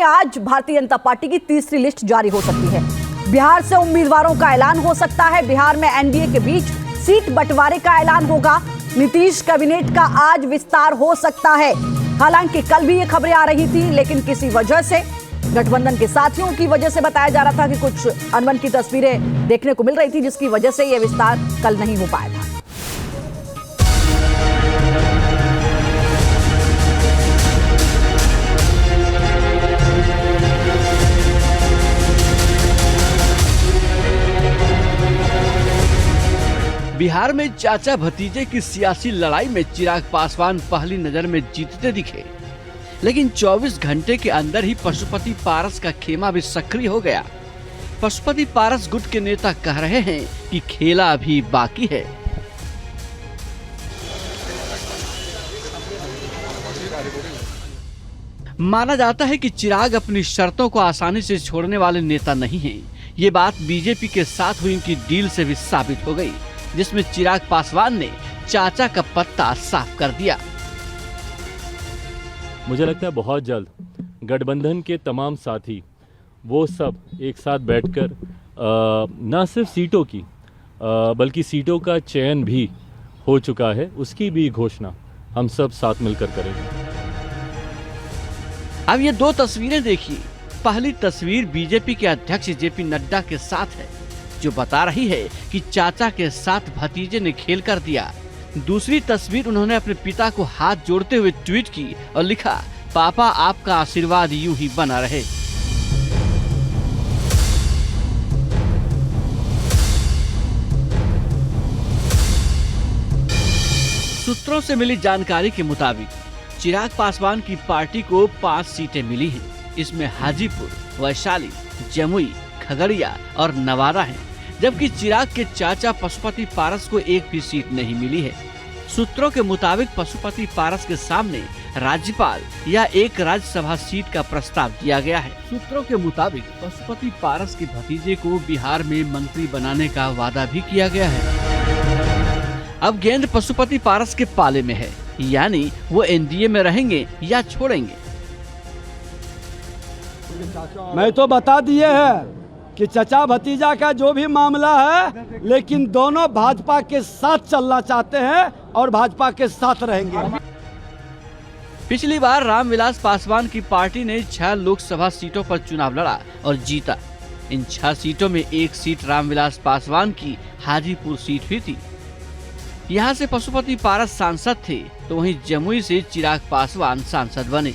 आज भारतीय जनता पार्टी की तीसरी लिस्ट जारी हो सकती है। बिहार से उम्मीदवारों का ऐलान हो सकता है। बिहार में एनडीए के बीच सीट बंटवारे का ऐलान होगा। नीतीश कैबिनेट का आज विस्तार हो सकता है। हालांकि कल भी ये खबरें आ रही थी, लेकिन किसी वजह से गठबंधन के साथियों की वजह से बताया जा रहा था कि कुछ अनबन की तस्वीरें देखने को मिल रही थी, जिसकी वजह से यह विस्तार कल नहीं हो पाया था। बिहार में चाचा भतीजे की सियासी लड़ाई में चिराग पासवान पहली नजर में जीतते दिखे, लेकिन 24 घंटे के अंदर ही पशुपति पारस का खेमा भी सक्रिय हो गया। पशुपति पारस गुट के नेता कह रहे हैं कि खेला अभी बाकी है। माना जाता है कि चिराग अपनी शर्तों को आसानी से छोड़ने वाले नेता नहीं हैं। ये बात बीजेपी के साथ हुई उनकी डील से भी साबित हो गई, जिसमें चिराग पासवान ने चाचा का पत्ता साफ कर दिया। मुझे लगता है बहुत जल्द गठबंधन के तमाम साथी वो सब एक साथ बैठकर न सिर्फ सीटों की बल्कि सीटों का चयन भी हो चुका है, उसकी भी घोषणा हम सब साथ मिलकर करेंगे। अब ये दो तस्वीरें देखिए। पहली तस्वीर बीजेपी के अध्यक्ष जेपी नड्डा के साथ है, जो बता रही है कि चाचा के साथ भतीजे ने खेल कर दिया। दूसरी तस्वीर उन्होंने अपने पिता को हाथ जोड़ते हुए ट्वीट की और लिखा, पापा आपका आशीर्वाद यूं ही बना रहे। सूत्रों से मिली जानकारी के मुताबिक चिराग पासवान की पार्टी को 5 सीटें मिली हैं। इसमें हाजीपुर, वैशाली, जमुई, खगड़िया और नवादा हैं, जबकि चिराग के चाचा पशुपति पारस को एक भी सीट नहीं मिली है। सूत्रों के मुताबिक पशुपति पारस के सामने राज्यपाल या एक राज्यसभा सीट का प्रस्ताव दिया गया है। सूत्रों के मुताबिक पशुपति पारस के भतीजे को बिहार में मंत्री बनाने का वादा भी किया गया है। अब गेंद पशुपति पारस के पाले में है, यानी वो एनडीए में रहेंगे या छोड़ेंगे। मैं तो बता दिए है कि चचा भतीजा का जो भी मामला है, लेकिन दोनों भाजपा के साथ चलना चाहते हैं और भाजपा के साथ रहेंगे। पिछली बार रामविलास पासवान की पार्टी ने 6 लोकसभा सीटों पर चुनाव लड़ा और जीता। इन 6 सीटों में एक सीट रामविलास पासवान की हाजीपुर सीट भी थी। यहाँ से पशुपति पारस सांसद थे, तो वहीं जमुई से चिराग पासवान सांसद बने।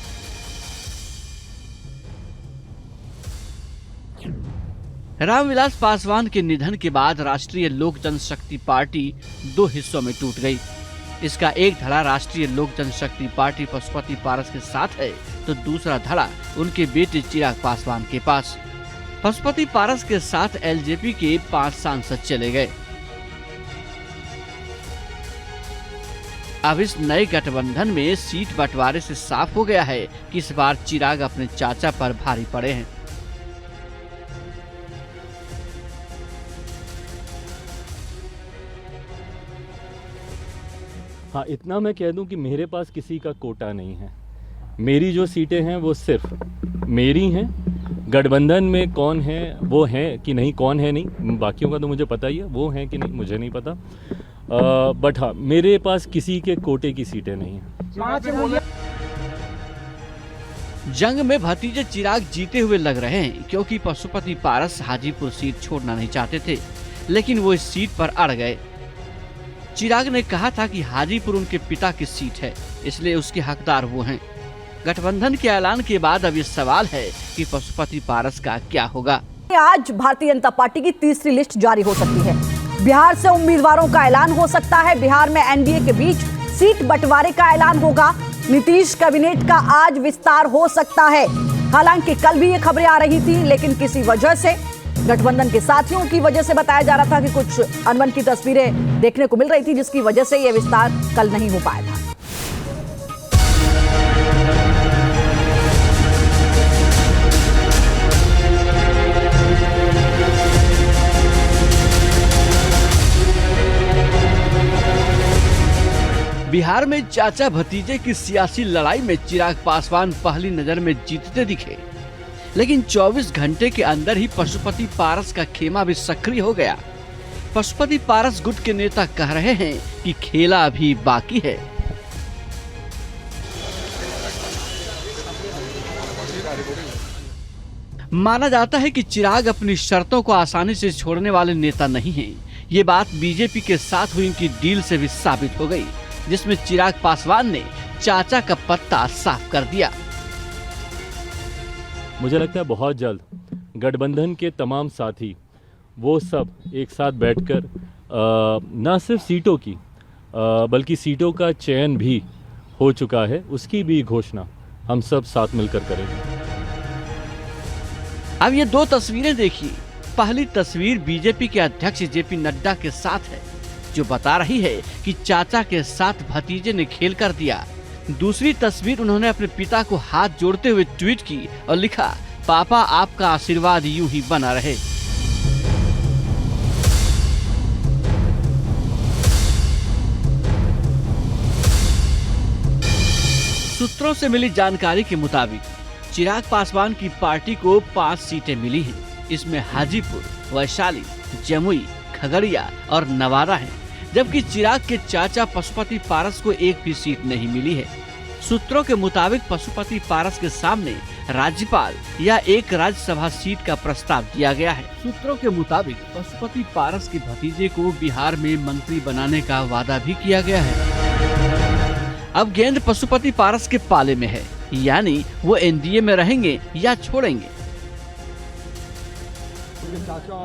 रामविलास पासवान के निधन के बाद राष्ट्रीय लोक जनशक्ति पार्टी 2 हिस्सों में टूट गई। इसका एक धड़ा राष्ट्रीय लोक जनशक्ति पार्टी पशुपति पारस के साथ है, तो दूसरा धड़ा उनके बेटे चिराग पासवान के पास। पशुपति पारस के साथ एलजेपी के 5 सांसद चले गए। अब इस नए गठबंधन में सीट बंटवारे से साफ हो गया है कि इस बार चिराग अपने चाचा पर भारी पड़े हैं। हाँ, इतना मैं कह दूं कि मेरे पास किसी का कोटा नहीं है। मेरी जो सीटें हैं वो सिर्फ मेरी हैं। गठबंधन में कौन है वो है कि नहीं, कौन है नहीं, बाकियों का तो मुझे पता ही है, वो है कि नहीं मुझे नहीं पता। बट हाँ, मेरे पास किसी के कोटे की सीटें नहीं हैं। जंग में भतीजे चिराग जीते हुए लग रहे हैं, क्योंकि पशुपति पारस हाजीपुर सीट छोड़ना नहीं चाहते थे, लेकिन वो इस सीट पर अड़ गए। चिराग ने कहा था कि हाजीपुर उनके पिता की सीट है, इसलिए उसके हकदार वो हैं। गठबंधन के ऐलान के बाद अब ये सवाल है कि पशुपति पारस का क्या होगा। आज भारतीय जनता पार्टी की तीसरी लिस्ट जारी हो सकती है। बिहार से उम्मीदवारों का ऐलान हो सकता है। बिहार में एनडीए के बीच सीट बंटवारे का ऐलान होगा। नीतीश कैबिनेट का आज विस्तार हो सकता है। हालांकि कल भी ये खबरें आ रही थी, लेकिन किसी वजह से गठबंधन के साथियों की वजह से बताया जा रहा था कि कुछ अनबन की तस्वीरें देखने को मिल रही थी, जिसकी वजह से यह विस्तार कल नहीं हो पाया था। बिहार में चाचा भतीजे की सियासी लड़ाई में चिराग पासवान पहली नजर में जीतते दिखे, लेकिन 24 घंटे के अंदर ही पशुपति पारस का खेमा भी सक्रिय हो गया। पशुपति पारस गुट के नेता कह रहे हैं कि खेला अभी बाकी है। माना जाता है कि चिराग अपनी शर्तों को आसानी से छोड़ने वाले नेता नहीं हैं। ये बात बीजेपी के साथ हुई उनकी डील से भी साबित हो गई, जिसमें चिराग पासवान ने चाचा का पत्ता साफ कर दिया। मुझे लगता है बहुत जल्द गठबंधन के तमाम साथी वो सब एक साथ बैठकर न सिर्फ सीटों की बल्कि सीटों का चयन भी हो चुका है, उसकी भी घोषणा हम सब साथ मिलकर करेंगे। अब ये दो तस्वीरें देखिए। पहली तस्वीर बीजेपी के अध्यक्ष जेपी नड्डा के साथ है, जो बता रही है कि चाचा के साथ भतीजे ने खेल कर दिया। दूसरी तस्वीर उन्होंने अपने पिता को हाथ जोड़ते हुए ट्वीट की और लिखा, पापा आपका आशीर्वाद यूं ही बना रहे। सूत्रों से मिली जानकारी के मुताबिक चिराग पासवान की पार्टी को 5 सीटें मिली हैं। इसमें हाजीपुर, वैशाली, जमुई, खगड़िया और नवादा हैं, जबकि चिराग के चाचा पशुपति पारस को एक भी सीट नहीं मिली है। सूत्रों के मुताबिक पशुपति पारस के सामने राज्यपाल या एक राज्यसभा सीट का प्रस्ताव दिया गया है। सूत्रों के मुताबिक पशुपति पारस के भतीजे को बिहार में मंत्री बनाने का वादा भी किया गया है। अब गेंद पशुपति पारस के पाले में है, यानी वो एनडीए में रहेंगे या छोड़ेंगे।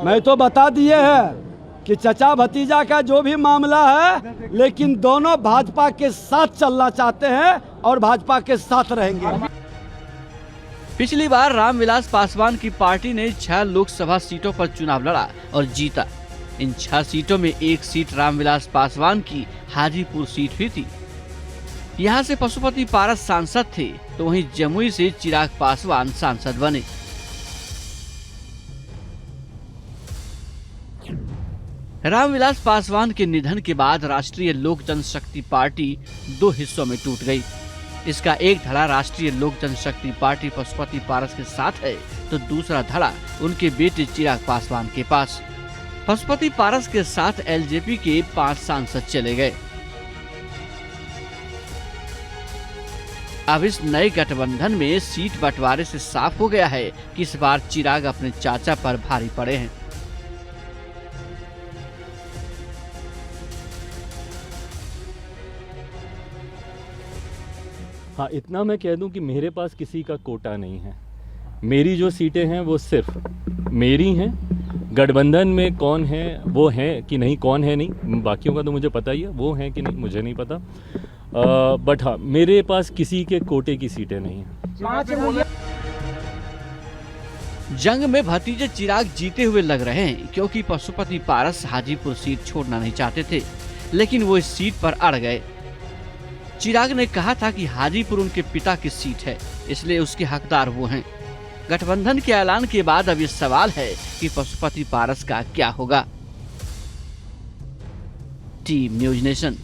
मैं तो बता दिए हैं कि चचा भतीजा का जो भी मामला है, लेकिन दोनों भाजपा के साथ चलना चाहते हैं और भाजपा के साथ रहेंगे। पिछली बार रामविलास पासवान की पार्टी ने 6 लोकसभा सीटों पर चुनाव लड़ा और जीता। इन 6 सीटों में एक सीट रामविलास पासवान की हाजीपुर सीट भी थी। यहाँ से पशुपति पारस सांसद थे, तो वहीं जमुई से चिराग पासवान सांसद बने। रामविलास पासवान के निधन के बाद राष्ट्रीय लोक जनशक्ति पार्टी 2 हिस्सों में टूट गई। इसका एक धड़ा राष्ट्रीय लोक जनशक्ति पार्टी पशुपति पारस के साथ है, तो दूसरा धड़ा उनके बेटे चिराग पासवान के पास। पशुपति पारस के साथ एलजेपी के 5 सांसद चले गए। अब इस नए गठबंधन में सीट बंटवारे से साफ हो गया है कि इस बार चिराग अपने चाचा पर भारी पड़े हैं। हाँ, इतना मैं कह दूं कि मेरे पास किसी का कोटा नहीं है। मेरी जो सीटें हैं वो सिर्फ मेरी हैं। गठबंधन में कौन है वो है कि नहीं, कौन है नहीं, बाकियों का तो मुझे पता ही है, वो है कि नहीं मुझे नहीं पता। बट हाँ, मेरे पास किसी के कोटे की सीटें नहीं हैं। जंग में भतीजे चिराग जीते हुए लग रहे हैं, क्योंकि पशुपति पारस हाजीपुर सीट छोड़ना नहीं चाहते थे, लेकिन वो इस सीट पर अड़ गए। चिराग ने कहा था कि हाजीपुर उनके पिता की सीट है, इसलिए उसके हकदार वो हैं। गठबंधन के ऐलान के बाद अब ये सवाल है कि पशुपति पारस का क्या होगा। Team news nation.